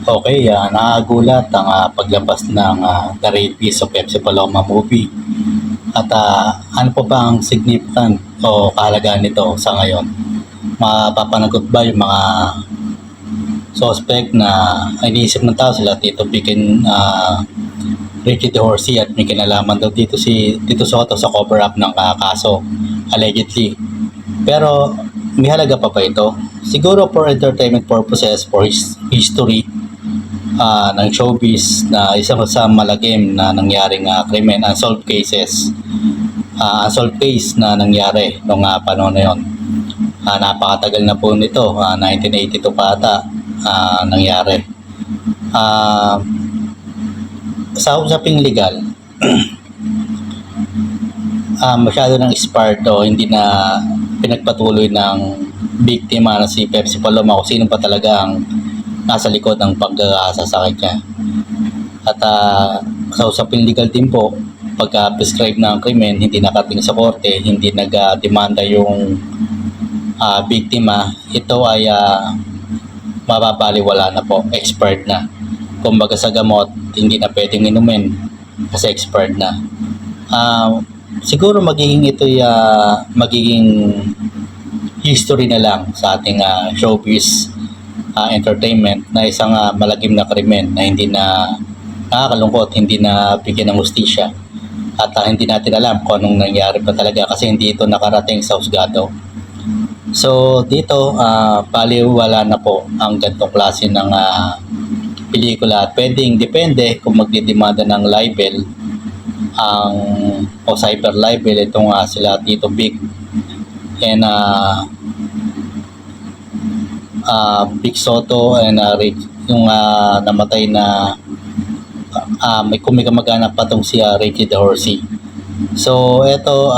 Okay, nakagulat ang paglabas ng The Rapist of Pepsi Paloma movie. At ano pa ba ang significant o kahalagaan nito sa ngayon? Mapapanagot ba yung mga suspect na iniisip ng tao sila Tito Vic and Ricky DeHorsey at may kinalaman daw dito si Tito Soto sa cover-up ng kaso, allegedly. Pero may halaga pa ba ito? Siguro for entertainment purposes, for history ng showbiz na isang sa malagim na nangyaring krimen, unsolved cases, unsolved case na nangyari noong panahon na yun. Napakatagal na po nito, 1982 pa ata nangyari. Sa usaping legal, masyado ng expired o hindi na pinagpatuloy ng biktima na si Pepsi Paloma kung sino pa talaga ang nasa likod ng pag-aasa sa kanya. At sa usaping legal din po, pagka prescribe ng krimen, hindi nakarating sa korte, hindi nag-demanda yung biktima, ito ay mababaliwala na po, expired na. Kumbaga sa gamot, hindi na pwedeng inumin kasi expired na. Siguro magiging ito magiging history na lang sa ating showbiz entertainment na isang malagim na krimen na hindi na nakakalungkot, hindi na bigyan ng hustisya at hindi natin alam kung anong nangyari pa talaga kasi hindi ito nakarating sa husgado. So dito baliwala na po ang ganitong klase ng pelikula at pwedeng depende kung magdidemanda ng libel o cyber libel itong sila Tito Vic and Vic Soto and yung namatay na may kumikamaganap pa itong si Ricky DeHorsey. So ito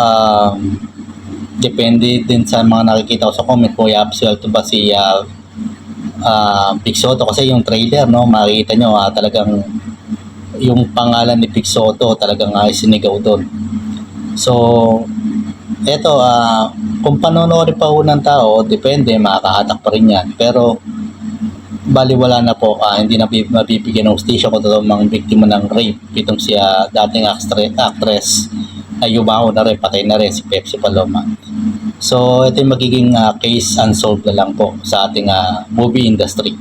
depende din sa mga nakikita ko sa comment kung i-absolve ba si Vic Soto kasi yung trailer makikita nyo talagang yung pangalan ni Vic Soto talagang sinigaw doon. So eto kung panonoodin pa ng tao, depende, makakahatak pa rin yan. Pero baliwala na po, hindi na mabibigyan ng hustisya kung mga biktima ng rape. Itong siya dating actress ay yumaon na rin, patay na rin si Pepsi Paloma. So ito yung magiging case unsolved na lang po sa ating movie industry.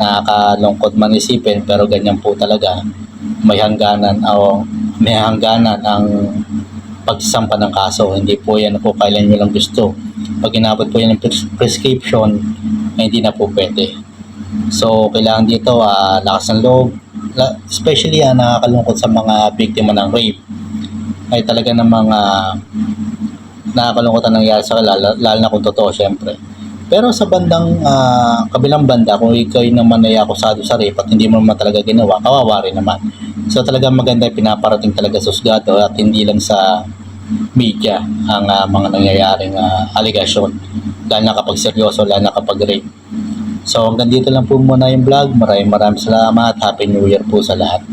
Nakakalungkot man isipin pero ganyan po talaga. May hangganan ang pagsampa ng kaso. Hindi po yan po kailan nyo lang gusto. Pag inabot po yan ng prescription, hindi na po pwede. So kailangan dito lakas ng loob, especially nakakalungkot sa mga biktima ng rape ay talaga namang nakakalungkot ang nangyari sa lalo na kung totoo syempre. Pero sa bandang kabilang banda, kung ikaw naman ay akusado sa rape at hindi mo naman talaga ginawa, kawawa rin naman. So talagang maganda pinaparating talaga sa husgado at hindi lang sa media ang mga nangyayaring aligasyon, lalo na kapag seryoso, lalo na kapag rape. So hanggang dito lang po muna yung vlog. Maraming salamat. Happy New Year po sa lahat.